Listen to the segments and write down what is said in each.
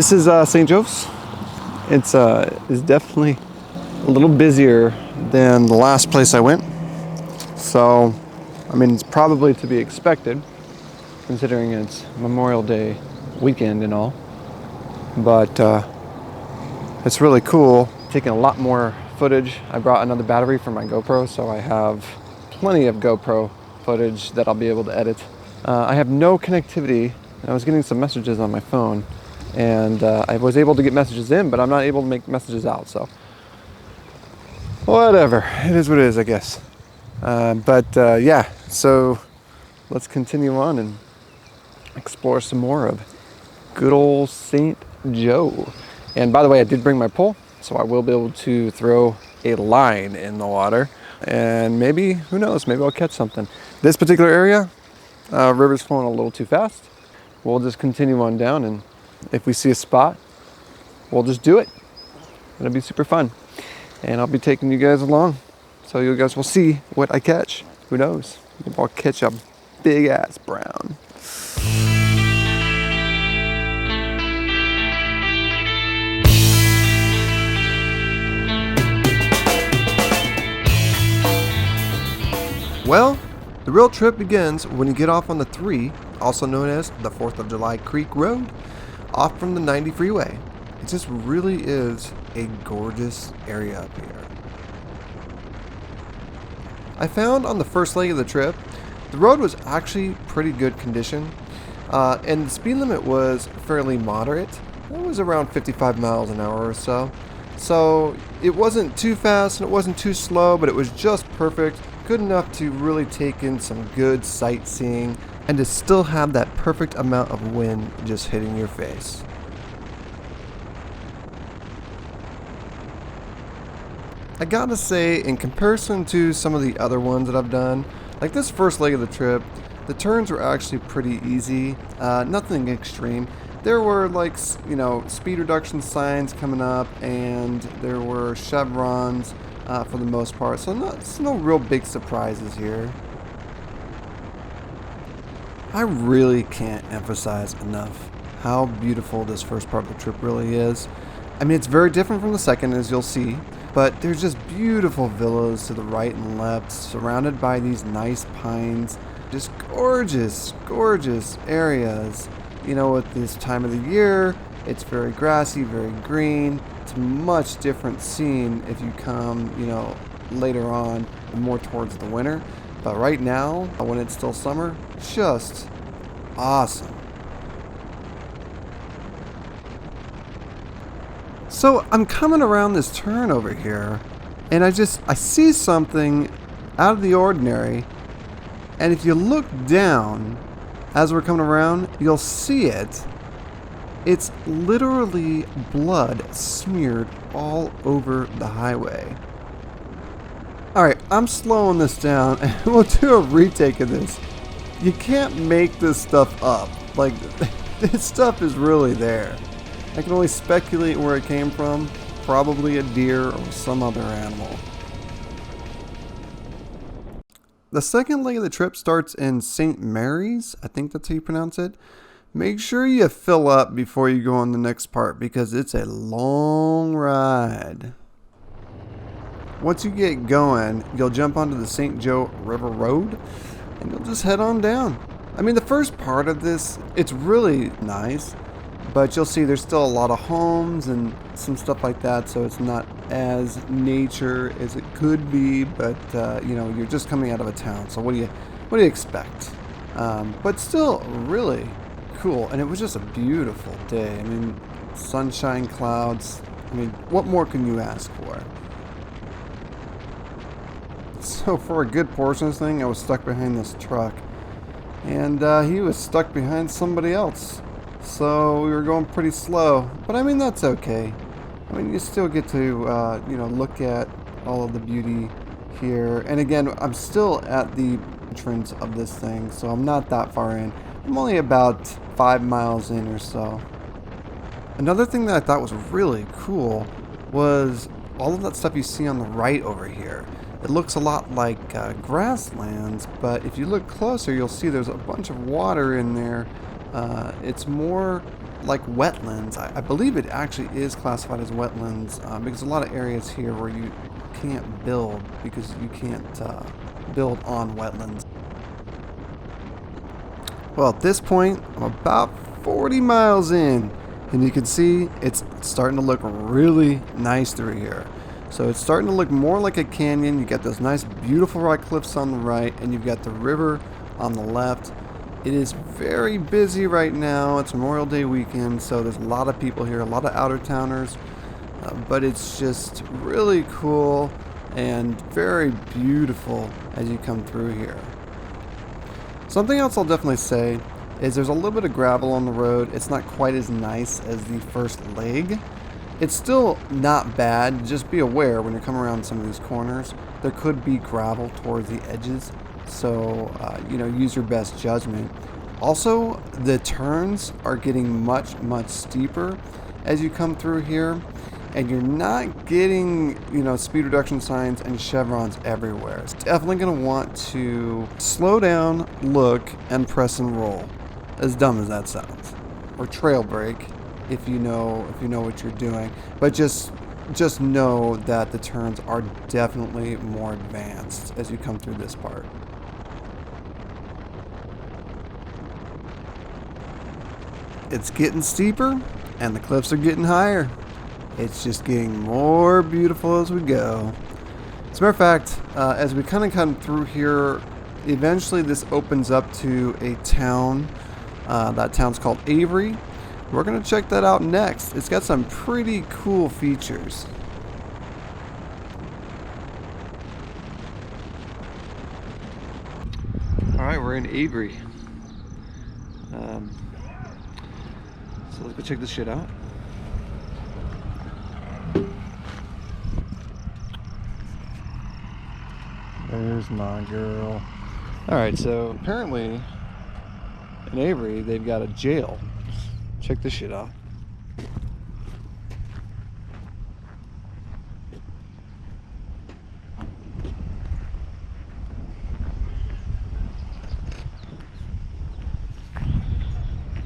This is St. Joe's. It's definitely a little busier than the last place I went. So, I mean, it's probably to be expected, considering it's Memorial Day weekend and all. But it's really cool. Taking a lot more footage. I brought another battery for my GoPro, so I have plenty of GoPro footage that I'll be able to edit. I have no connectivity. I was getting some messages on my phone, and I was able to get messages in, but I'm not able to make messages out, so whatever. It is what it is, I guess. Yeah, so let's continue on and explore some more of good old St. Joe. And by the way, I did bring my pole, so I will be able to throw a line in the water, and maybe, who knows, maybe I'll catch something. This particular area, river's flowing a little too fast. We'll just continue on down, and if we see a spot, we'll just do it. It'll be super fun. And I'll be taking you guys along, so you guys will see what I catch. Who knows? Maybe I'll catch a big ass brown. Well, the real trip begins when you get off on the 3, also known as the 4th of July Creek Road, off from the 90 freeway. It just really is a gorgeous area up here. I found on the first leg of the trip, the road was actually pretty good condition, and the speed limit was fairly moderate. It was around 55 miles an hour or so. So it wasn't too fast and it wasn't too slow, but it was just perfect. Good enough to really take in some good sightseeing and to still have that perfect amount of wind just hitting your face. I gotta say, in comparison to some of the other ones that I've done, like this first leg of the trip, the turns were actually pretty easy, nothing extreme. There were speed reduction signs coming up, and there were chevrons for the most part, so no real big surprises here. I really can't emphasize enough how beautiful this first part of the trip really is. I mean, it's very different from the second, as you'll see, but there's just beautiful villas to the right and left, surrounded by these nice pines. Just gorgeous, gorgeous areas. You know, at this time of the year, it's very grassy, very green. It's a much different scene if you come, later on, more towards the winter. But right now, when it's still summer, just awesome. So I'm coming around this turn over here, and I see something out of the ordinary. And if you look down as we're coming around, you'll see it. It's literally blood smeared all over the highway. Alright, I'm slowing this down and we'll do a retake of this. You can't make this stuff up. Like, this stuff is really there. I can only speculate where it came from. Probably a deer or some other animal. The second leg of the trip starts in St. Mary's. I think that's how you pronounce it. Make sure you fill up before you go on the next part, because it's a long ride. Once you get going, you'll jump onto the St. Joe River Road and you'll just head on down. I mean, the first part of this, it's really nice, but you'll see there's still a lot of homes and some stuff like that, so it's not as nature as it could be, but you're just coming out of a town, so what do you expect? But still really cool, and it was just a beautiful day. I mean, sunshine, clouds. I mean, what more can you ask for? So for a good portion of this thing, I was stuck behind this truck, and he was stuck behind somebody else. So we were going pretty slow, but I mean, that's okay. I mean, you still get to look at all of the beauty here. And again, I'm still at the entrance of this thing, so I'm not that far in. I'm only about 5 miles in or so. Another thing that I thought was really cool was all of that stuff you see on the right over here. It looks a lot like grasslands, but if you look closer, you'll see there's a bunch of water in there. It's more like wetlands. I believe it actually is classified as wetlands because a lot of areas here where you can't build because you can't build on wetlands. Well, at this point, I'm about 40 miles in, and you can see it's starting to look really nice through here. So it's starting to look more like a canyon. You got those nice, beautiful rock cliffs on the right, and you've got the river on the left. It is very busy right now. It's Memorial Day weekend, so there's a lot of people here, a lot of outer-towners, but it's just really cool and very beautiful as you come through here. Something else I'll definitely say is there's a little bit of gravel on the road. It's not quite as nice as the first leg. It's still not bad. Just be aware when you're coming around some of these corners, there could be gravel towards the edges. So, use your best judgment. Also, the turns are getting much, much steeper as you come through here. And you're not getting, speed reduction signs and chevrons everywhere. It's definitely going to want to slow down, look, and press and roll. As dumb as that sounds. Or trail brake if you know what you're doing. But just know that the turns are definitely more advanced as you come through this part. It's getting steeper and the cliffs are getting higher. It's just getting more beautiful as we go. As a matter of fact, as we kind of come through here, eventually this opens up to a town. That town's called Avery. We're going to check that out next. It's got some pretty cool features. Alright, we're in Avery. So let's go check this shit out. There's my girl. Alright, so apparently in Avery they've got a jail. Check this shit out.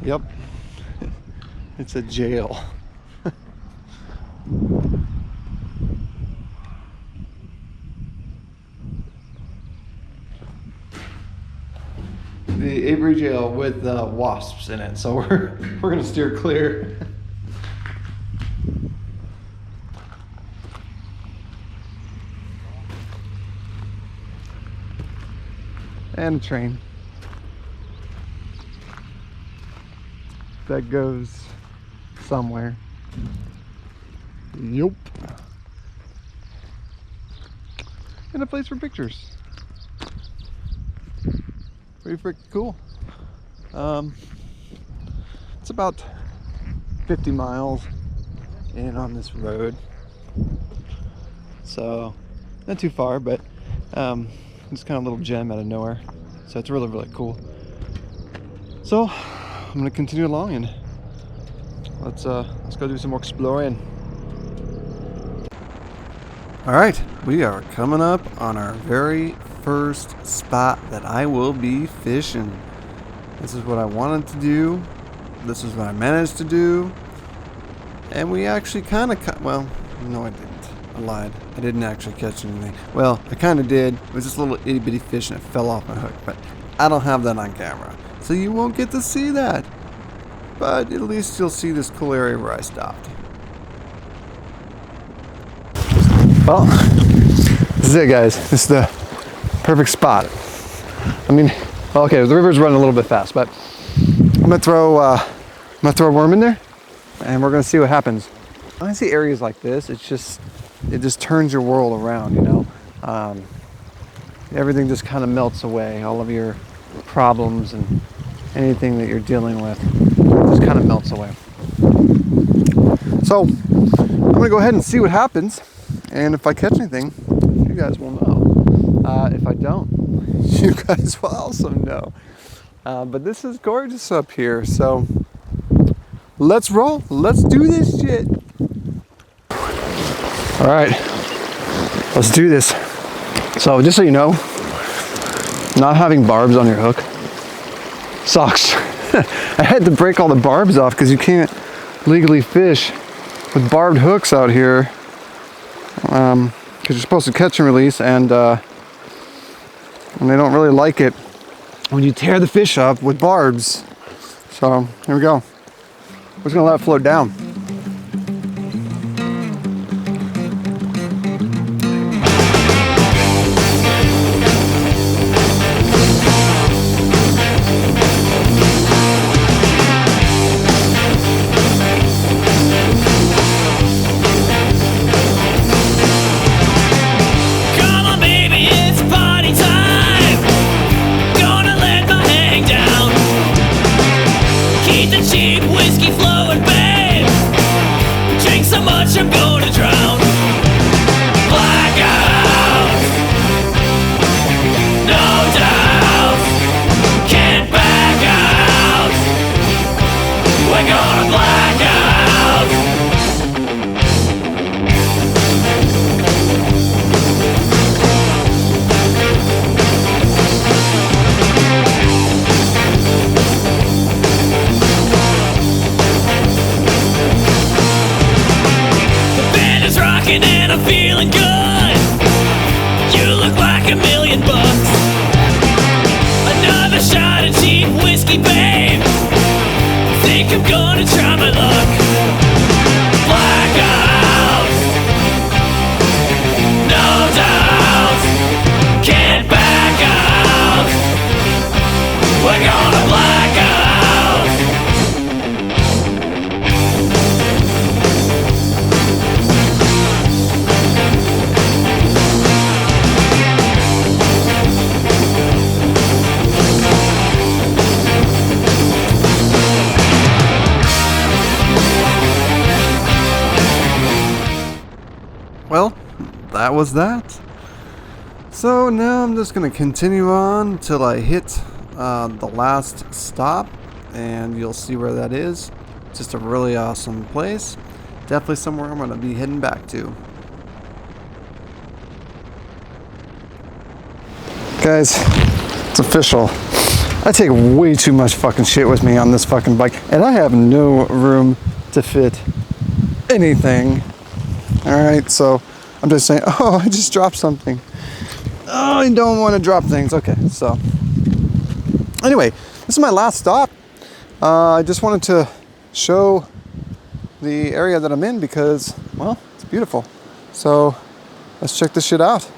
Yep. It's a jail. The Avery jail with wasps in it, so we're gonna steer clear. And a train that goes somewhere. Yup. And a place for pictures. Pretty freaking cool. It's about 50 miles in on this road, so not too far, but it's kind of a little gem out of nowhere, so it's really, really cool. So I'm gonna continue along and let's go do some more exploring. All right, we are coming up on our very first spot that I will be fishing. This is what I wanted to do. This is what I managed to do. And we actually kind of well, no I didn't. I lied. I didn't actually catch anything. Well, I kind of did. It was just a little itty bitty fish and it fell off my hook, but I don't have that on camera. So you won't get to see that. But at least you'll see this cool area where I stopped. Well, this is it, guys. This is the perfect spot. I mean, well, okay, the river's running a little bit fast, but I'm gonna throw a worm in there, and we're gonna see what happens. When I see areas like this, it just turns your world around, you know. Everything just kind of melts away. All of your problems and anything that you're dealing with just kind of melts away. So I'm gonna go ahead and see what happens, and if I catch anything, you guys will know. If I don't, you guys will also know. But this is gorgeous up here, so let's roll. Let's do this shit. All right, let's do this. So just so you know, not having barbs on your hook sucks. I had to break all the barbs off because you can't legally fish with barbed hooks out here. Because you're supposed to catch and release, and they don't really like it when you tear the fish up with barbs. So here we go. We're just gonna let it float down. And I'm feeling good. You look like $1 million. Another shot of cheap whiskey, babe. Think I'm gonna try my luck. Blackout, no doubt. Can't back out. We're gonna black out. Well, that was that. So now I'm just going to continue on till I hit the last stop, and you'll see where that is. Just a really awesome place. Definitely somewhere I'm going to be heading back to. Guys, it's official. I take way too much fucking shit with me on this fucking bike, and I have no room to fit anything. Alright, so I'm just saying, oh, I just dropped something. Oh, I don't want to drop things. Okay, so anyway, this is my last stop. I just wanted to show the area that I'm in because, well, it's beautiful. So let's check this shit out.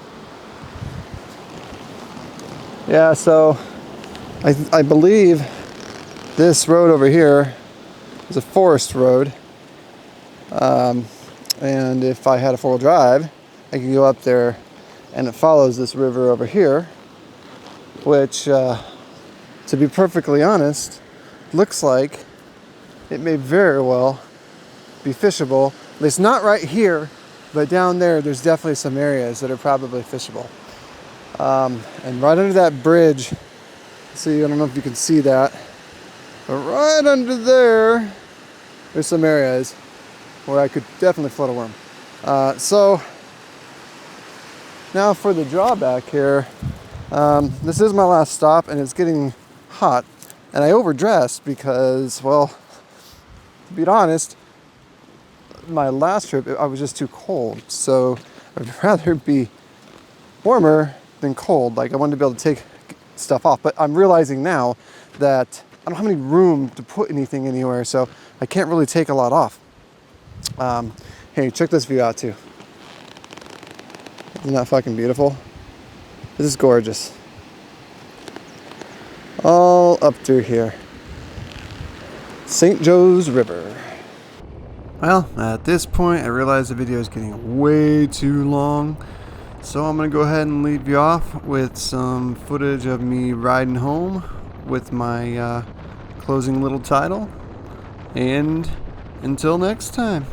Yeah, so I believe this road over here is a forest road. And if I had a four-wheel drive, I could go up there and it follows this river over here, which, to be perfectly honest, looks like it may very well be fishable. At least not right here, but down there's definitely some areas that are probably fishable. And right under that bridge, see, I don't know if you can see that, but right under there's some areas where I could definitely float a worm. So now for the drawback here, this is my last stop and it's getting hot, and I overdressed because, well, to be honest, my last trip I was just too cold, so I'd rather be warmer than cold. Like, I wanted to be able to take stuff off, but I'm realizing now that I don't have any room to put anything anywhere, so I can't really take a lot off. Hey, check this view out too. Isn't that fucking beautiful? This is gorgeous. All up through here. St. Joe's River. Well, at this point, I realize the video is getting way too long. So I'm going to go ahead and leave you off with some footage of me riding home with my closing little title. And until next time.